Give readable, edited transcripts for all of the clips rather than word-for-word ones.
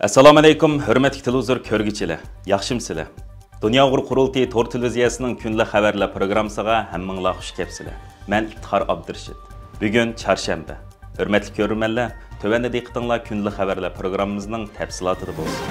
Assalomu alaykum, hurmatli televizor ko'rguvchilar. Yaxshimsizlar? Dunyo qurultiyi Tor televiziyasining kunlik xabarlar programmasiga hammanglar xush kelibsizlar. Men İftixar Abdurshid. Bugun chorshanba. Hurmatli ko'ruvchilar, tövanda diqqatinglar kunlik xabarlar programmamizning tafsilotida bo'lsin.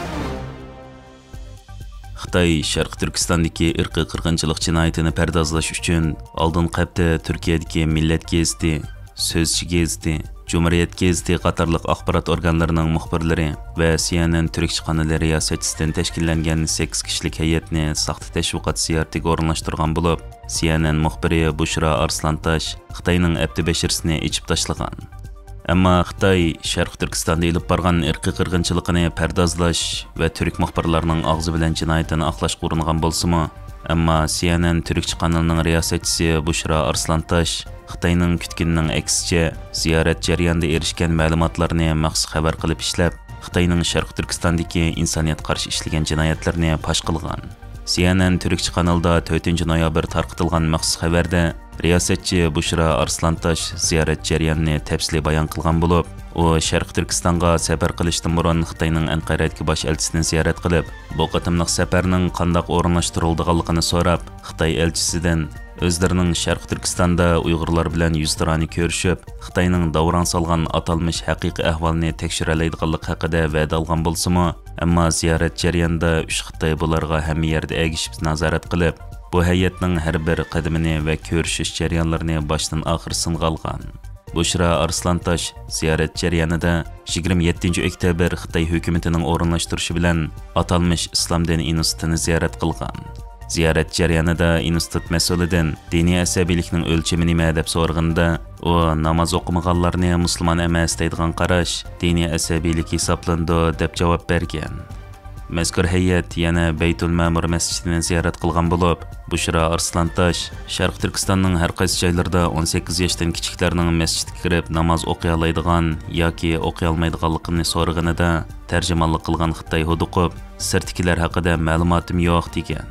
Xitoy Sharq Turkistondagi irqiy qirg'inchilik jinoyatini pardozlash uchun oldin qapda Turkiyadagi Millat gazeti, So'zchi gazeti, Cumhuriyet gazeti qatorliq axborot organlarining muxbirlari va CNN Türkçe kanalı riyosatchisidan tashkillangan 8 kishilik hay'atni saxta tashviqot ziyoratiga o'rinlashtirgan bo'lib, CNN muxbiri Bushra Arslantash Xitoyning abdi bashirsini ichib tashlagan. Ammo Xitoy Sharq Turkistonda ilib borgan irqiy qirg'inchilikni pardozlash va turk muxbirlarining og'zi bilan jinoyatini aqlashga uringan bo'lsa-mu, ammo CNN Türkçe kanalining riyosatchisi Bushra Arslantash Xitoyning kutganining aksicha ziyorat jarayonida erishgan ma'lumotlarni maxsus xabar qilib ishlab, Xitoyning Sharq Turkistondagi insoniyat qarshi ishlagan jinoyatlarni fosh qilgan. CNN Türkçe kanalida 4 noyabr tarqatilgan maxsus xabarda riyosatchi Bushra Arslantash ziyorat jarayonini tafsili bayon qilgan bo'lib, u Sharq Turkistonga safar qilishdan burun Xitoyning Anqaradagi bosh elchisini ziyorat qilib, bu qatimliq safarning qanday o'rinlashtirilganligini so'rab, Xitoy elchisidan o'zlarining Sharq Turkistonda Uyg'urlar bilan yuztarani ko'rishib, Xitoyning davrang solgan atalmish haqiqiy ahvolni tekshiralaydiganlik haqida va'da olgan bo'lsa-mu, ammo ziyorat jarayonida 3 Xitoy bularga hamma yerda egishib nazorat qilib, bu hay'atning har bir qadamini va ko'rishish jarayonlarini boshdan oxir singa olgan. Bushra Arslantash ziyorat jarayonida 27 oktyabr Xitoy hukumatining o'rinlashtirishi bilan atalmish Islom dini institutini ziyorat qilgan. Ziyorat jarayonida institut mas'ulidan diniy asabiylikning o'lchami nima deb so'raganda, u namoz o'qimaganlarni musulmon emas deydigan qarash diniy asabiylik hisoblandi deb javob bergan. Mazkur hay'at yana Baytul Ma'mur masjidini ziyorat qilgan bo'lib, Bushra Arslantash Sharq Turkistonning har qaysi joylarida 18 yoshdan kichiklarning masjidga kirib namoz o'qiy oladigan yoki o'qiy olmaydiganligini so'raganida tarjimonlik qilgan Xitoy huduqib, sirtkilar haqida ma'lumotim yo'q degan.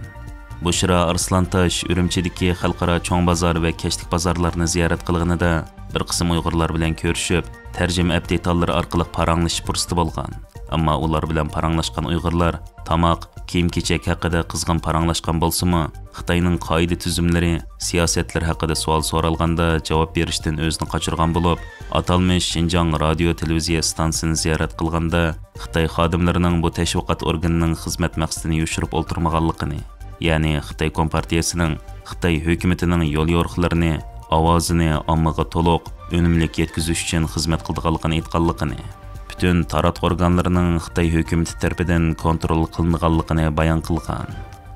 Bushra Arslantash Urumchidagi xalqaro cho'ng bozor va kechlik bozorlarni ziyorat qilganida bir qism Uyg'urlar bilan ko'rishib, tarjima abdetallari orqali paranglashib fursati bo'lgan. Ammo ular bilan paranglashgan Uyg'urlar tamoq, kiyim-kechak haqida qizg'in paranglashgan bo'lsa-mu, Xitoyning qoida tuzumlari, siyosatlar haqida savol so'ralganda javob berishdan o'zini qochirgan bo'lib, atalmish Xinjiang radio televiziya stansiyasini ziyorat qilganda Xitoy xodimlarining bu tashviqot organining xizmat maqsadini yushirib o'ltirmaganligini, ya'ni Xitoy Kompartiyasining, Xitoy hukumatining yo'l yo'riqlarini, ovozini ommaga to'liq, unumli yetkazish uchun xizmat qilganligini aytganligini, butun taratquv organlarining Xitoy hukumati tomonidan kontrol qilinganligini bayon qilgan.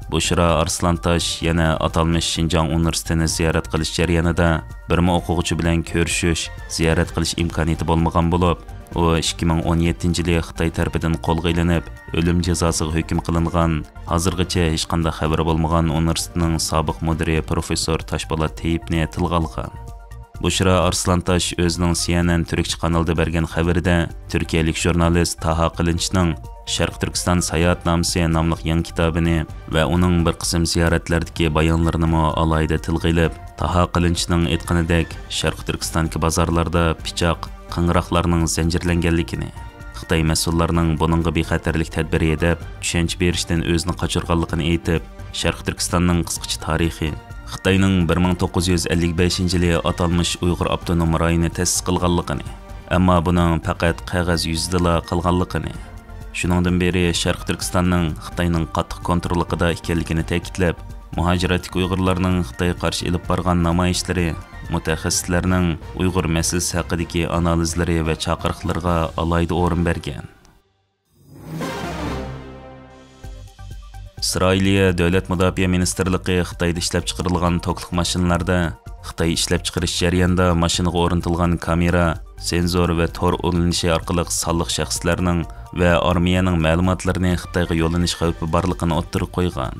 Bushra Arslantash yana atalmish Xinjiang universitetini ziyorat qilish jarayonida bir o'quvchi bilan ko'rishish, ziyorat qilish imkoniyati bo'lmagan bo'lib, u 2017-yili Xitoy tomonidan qo'lga ilinib, o'lim jazosiga hukm qilingan, hozirgacha hech qanday xabar bo'lmagan universitetning sobiq mudiri professor Toshpo'lat Tayibni tilga olgan. Bushra Arslantash o'zining CNN Türkçe kanalida bergan xabarida turkiyalik jurnalist Taha Qilinchning Sharq Turkiston sayohatnomasi nomli yangi kitobini va uning bir qism ziyoratlardagi bayonlarini alohida tilga ilib, Taha Qilinchning aytganidek Sharq Turkistondagi bozorlarda pichoq, qing'roqlarning zanjirlanganligini, Xitoy mas'ullarining buningga bexatarlik tadbiri deb tushuncha berishdan o'zini qochirganligini aytib, Sharq Turkistonning qisqacha tarixi, Xitoyning 1955-yili atalmish Uyg'ur avtonom rayoni ta'sis qilganligini, ammo buning faqat qog'oz yuzida qolganligini, shuningdan beri Sharq Turkistonning Xitoyning qattiq kontrolida ekanligini ta'kidlab, muhojiratlik Uyg'urlarning Xitoyga qarshi ilib borgan namoyishlari, mutaxassislarning Uyg'ur masalasi haqidagi analizlari va chaqiriqlarga alohida o'rin bergan. İsrailiya Davlat Mudofaa Ministerligi Xitoyda ishlab chiqarilgan tokliq mashinalarda Xitoy ishlab chiqarish jarayonida mashinaga o'rnatilgan kamera, senzor va tor ulanishi orqali sonliq shaxslarning va armiyaning ma'lumotlarini Xitoyga yo'llanish xavfi borligini o'ttirib qo'ygan.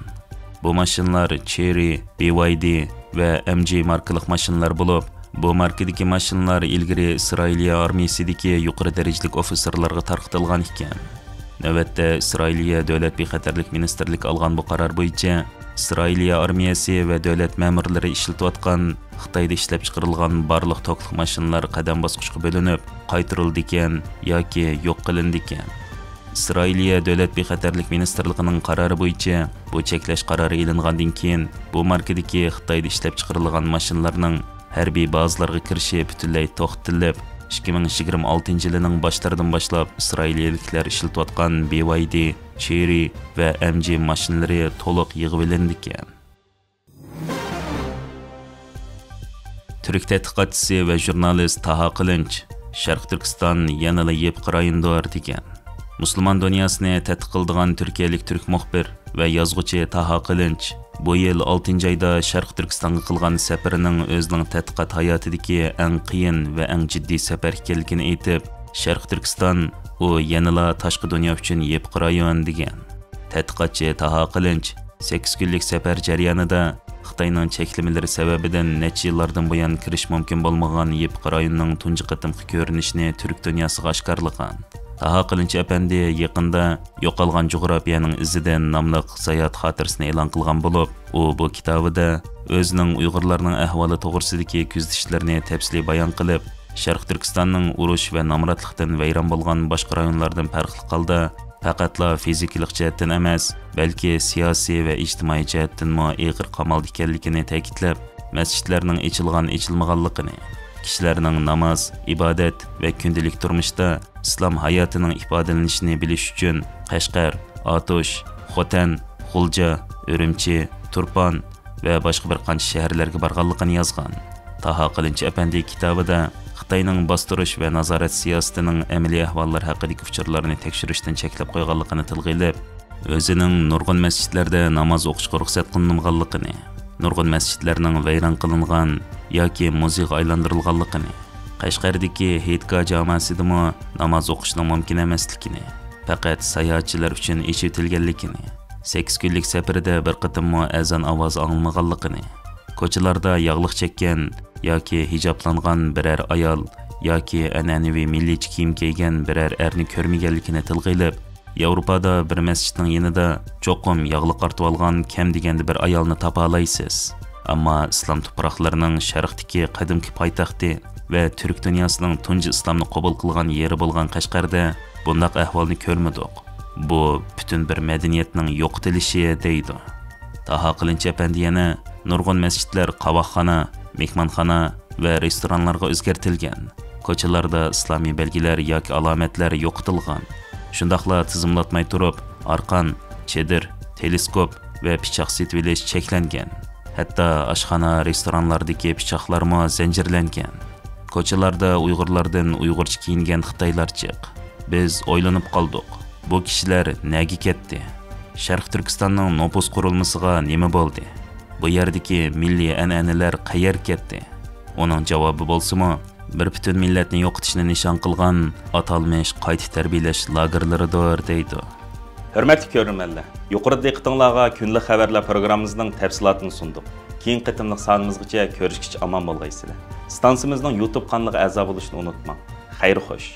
Bu mashinalar Chery, BYD va MG markali mashinalar bo'lib, bu markadagi mashinalar ilgari Isroiliya armiyasidagi yuqori darajalik ofitserlarga tarqatilgan ekan. Navbatda Isroiliya Davlat bexatarlik ministerligi olgan bu qaror bo'yicha Isroiliya armiyasi va davlat ma'murlari ishlatayotgan Xitoyda ishlab chiqarilgan barliq tokliq mashinalar qadam bosqichga bo'linib, qaytarildi ekan yoki yo'q qilindi ekan. İsrailiya Dövlət Bexatarlik Ministerligining qarori bo'yicha bu cheklash qarori e'lingandan keyin bu markadagi Xitoyda ishlab chiqarilgan mashinalarning harbiy bazalarga kirishi butunlay to'xtatilib, 2026 yilining boshlaridan boshlab İsrailliklar ishlatayotgan BYD, Chery va MG mashinalari to'liq yig'ib olindi ekan. Türk tədqiqatçısı və jurnalist Taha Qılınç, Şərq Türkistan yanıla yeb qırayındır degan. Müslüman dünyasını tədqiq qıldığan Türkiyəlik Türk muxbir və yazğıcı Taha Qılınç bu yıl 6-cı ayda Şərq Türkistanğa qılğan səfərinin özünün tədqiqat hayatidagi ən qiyin və ən ciddi səfər ekanligini aytib, Şərq Türkistan u yanıla tashqi dunyo uchun yeb qirayon degan. Tədqiqatçı Taha Qılınç 8 kunlik səfər jarayonida Xitoyning cheklamalari sababidan necha yillardan buyon kirish mumkin bo'lmagan yeb qirayonning tunji qatimqi ko'rinishini Türk dunyosiga oshkorlagan. Taha Qılınç apandi yaqinda yo'qolgan jug'rofiyaning izidan nomli sayohat xotirasini e'lon qilgan bo'lib, u bu kitobida o'zining Uyg'urlarning ahvoli to'g'risidagi kuzatishlarni tafsiliy bayon qilib, Sharq Turkistonning urush va nomrodlikdan vayron bo'lgan boshqa rayonlardan farqli holda faqatla fizikalik jihatdan emas, balki siyosiy va ijtimoiy jihatdanmi og'ir qamalda ekanligini ta'kidlab, masjidlarning ochilgan-ochilmaganligini, kishilarning namoz, ibodat va kundalik turmushda islom hayotining ifodalanishini bilish uchun Qashqar, Otush, Xotan, Xulja, Urumchi, Turpon va boshqa bir qancha shaharlarga borganligini yozgan. Taha Qılınç apandi kitobida Xitoyning bostirish va nazorat siyosatining amaliy ahvollari haqidagi uchurlarni tekshirishdan cheklab qo'yganligini tilga olib, o'zining nurg'un masjidlarda namoz o'qishga ruxsat qilinmaganligini, nurg'un masjidlarning vayron qilingan yoki muzeyga aylantirilganligini, Qashqardagi Heytga jamoasidami namoz o'qishning mumkin emasligini, faqat sayohatchilar uchun ochib etilganligini, 8 kunlik safarda bir qatimmo azon ovozi anglamaganligini, ko'chalarda yog'liq chekkan yoki hijoblangan biror ayol yoki an'anaviy milliy kiyim kiygan biror erni ko'rmaganligini tilga olib, Yevropada bir masjidning yanida cho'qim yog'liq artib olgan kam deganda bir ayolni topa olasiz. Ammo islom tuproqlarining sharqdagi qadimki poytaxti va Türk dunyosining tunji islomni qabul qilgan yeri bo'lgan Qashqarda bundaq ahvolni ko'rmadik. Bu butun bir madaniyatning yo'qotilishi deydi. Taha Qılınç apandi yana nurg'un masjidlar qovoqxona, mehmonxona va restoranlarga o'zgartirilgan. Ko'chalarda islomiy belgilar yoki alomatlar yo'qitilgan. Shundaqla tizimlatmay turib, arqon, chedir, teleskop va pichoq setib olish cheklangan. Hatto oshxona, restoranlardagi pichoqlarmo zanjirlangan. Ko'chalarda Uyg'urlardan Uyg'urcha kiyingan Xitoylar chiq. Biz o'ylanib qoldik. Bu kishilar nega ketdi? Sharq Turkistonning nopus qurilmasiga nima bo'ldi? Bu yerdagi milliy an'analar qayer ketdi? Uning javobi bo'lsa-mu, bir butun millatni yo'qotishni nishon qilgan atalmish qayta tarbiyalash lagerlaridir deydi. Hörmətli görürmənlər, yuqorida diqqətinizə günlük xəbərlər proqramımızın təfsilatını sunduq. Keyin qitimliq sanımızgacha ko'rishgacha omon bo'lgaysizlar. Stansiyamizning YouTube kanaliga a'zo bo'lishni unutmang. Xayr xo'sh.